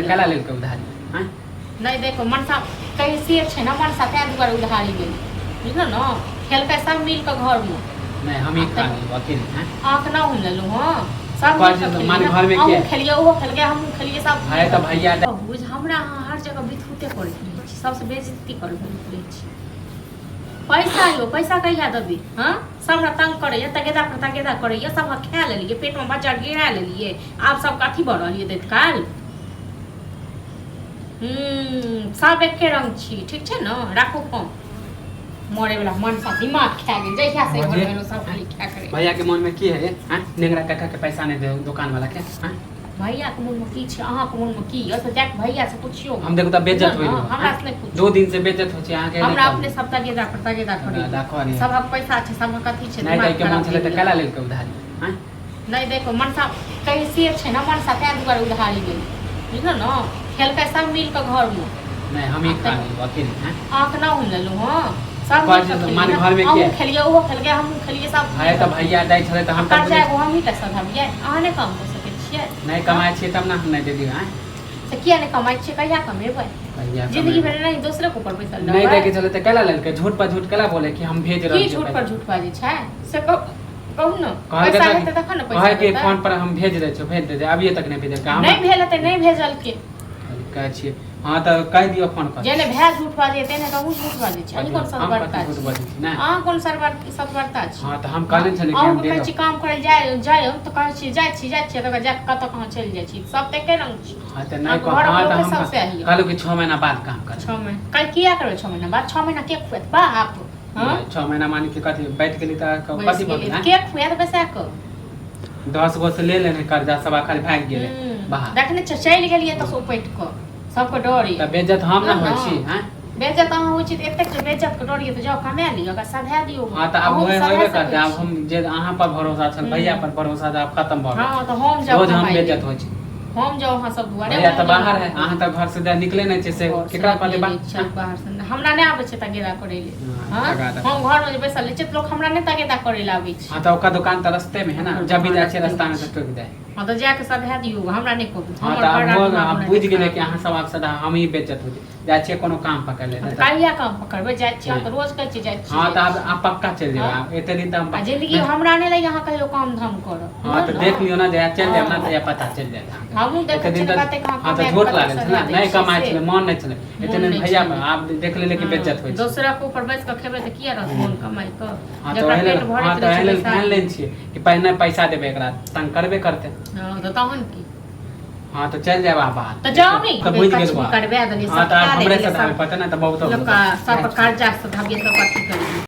कला लेल के उधारी हैं नहीं देखो मनसा कैसे छे ना मनसा ते दुआर उधारी गेल बुझलो न खेल के सब मिल के घर में नहीं हम ही खा ली अकेले हैं आंख ना हुन लेलु हां सब मान घर में के खेलिए वो खेल गया हम खेलिए सब है त भैया बुझ हमरा हर जगह बिथुते करत रही छी सबसे बेइज्जती करत रही छी पैसा लो पैसा कहिया दबी हां सब तंग करे या तगेदा करे या सब खा लेलिए पेट में बच्चा गिरा लेलिए आप सब कथी बढ़लिए देत काल सब एके रंग छी ठीक छे न राखो फोन मरे वाला मन सा दिमाग खा गेल जइया से घर में सब खाली खा करे भैया के मन में की है हैं नेंगरा काका के पैसा नहीं दे दुकान वाला के हैं भैया के मन में की छे अहाँ के मन में की ऐसे जाके भैया से पूछियो हम देखो त बेइज्जत होई हमरा से नहीं पूछ 2 दिन से बेइज्जत हो छे अहाँ के हमरा अपने सब तगेदा करे लाखो नहीं सब पैसा छे सब कथी छे नहीं दे के मन छले त कला लेल के उधारी हैं नहीं देखो मनसा कैसे छे ना मनसा ते दुआर उधारी गेल बुझलो न खेल के सब मिल के घर में नहीं हम ही खा ली अकेले हैं आंख ना हुन लेलु हां सब मान घर में के खेलिए वो खेल गया हम खेलिए सब है त भैया दै छले त हम कर जाए वो हम ही त सधाबिए अहाँ ने काम कर सके छिए नहीं कमाए छी तब ना हम नहीं दे दी हैं से किया ने कमाई छी कहिया कमेबै भैया जिंदगी भर नहीं दूसरे को ऊपर पैसा नहीं दे के चले त कला लेल के झूठ पर झूठ कला बोले कि हम भेज रहल की छी झूठ पर झूठ बाजी छै से कहू न कहे पैसा है त तखन न पैसा कहे के फोन पर हम भेज दे छो भेज दे अभी तक नहीं भेजे का नहीं भेल त नहीं भेजल के कह छी हां त कह दियो फोन कर जेने भै झूठ बाजे तेने कहू झूठ बाजे छै अनि कोन सब बड़का ना अहाँ कोन सरबर सब बड़का छी हां त हम कहले छले कि हम दे कहै छी काम करे जाय त कहै छी जाय छी त जा कत कहां चल जाय छी सब त के रंग छी हां त नहीं को हां त हम कहलो कि 6 महीना बाद काम कर 6 महीना कल किया करबे 6 महीना बाद 6 महीना के खुएत बा आप हां 6 महीना मान के कथि बैठ गेली त कथि बोल के खुएत पैसा को 10 गो से ले लेने कर्जा सब खाली भाग गेले बाहर देखने चल गेलिए त सो पैठ को सबको डरी त बेइज्जत हम ना होय छी हैं बेइज्जत अहाँ होय छी एते बेइज्जत के डरिए त जाओ कमा लियो का सधा दियो हां त अब होबे करते अब हम जे अहाँ पर भरोसा छल भैया पर भरोसा अब खत्म भ गेल हां त हम जाओ रोज हम बेइज्जत होय छी हम जाओ वहां सब दुआरे भैया त बाहर है अहाँ त घर से निकले नहीं छै से केकरा कहले बाहर से हमरा नहीं आबे छै तगेदा करे ले हां हम घर में बैसल ले छै लोग हमरा नहीं तगेदा करे ले आबे छै हां त ओका दुकान त रास्ते में है ना जब भी जाय छै रास्ता में से टोक दे हां त जाके सधा दियो हमरा नहीं को हां त हम बुझ गेले कि अहाँ सब सदा हम ही बेइज्जत हो जाय छै कोनो काम पकड़ ले काहिया काम पकड़बे जाय छी त रोज कहै छी जाय छी हां त अब पक्का चल जेबे एते दिन त हम जिंदगी हमरा नहीं लगे अहाँ कहियो काम धाम करो हां त देख लियो ना जे चल जाए ना त पता चल जाए हम देख के बातें कहां हां त झूठ लागल छै ना नहीं कमाए छले मन नहीं छले एते दिन भैया आप देख ले कि बेइज्जत होय छै दूसरा के ऊपर बैठ के खेबे त किया रहत मन कमाई क हां त पेट भरत रहे छै ठान लेन छी कि पहिने पैसा देबे एकरा तंग करबे करते हां त तहन की हां तो चल जाबा बात तो जाओ नहीं तो बुझ गेल बा करबे दनी हां त हमरे से पता ना त बहुत लोग का सब कर्जा से भागे तो कथि करी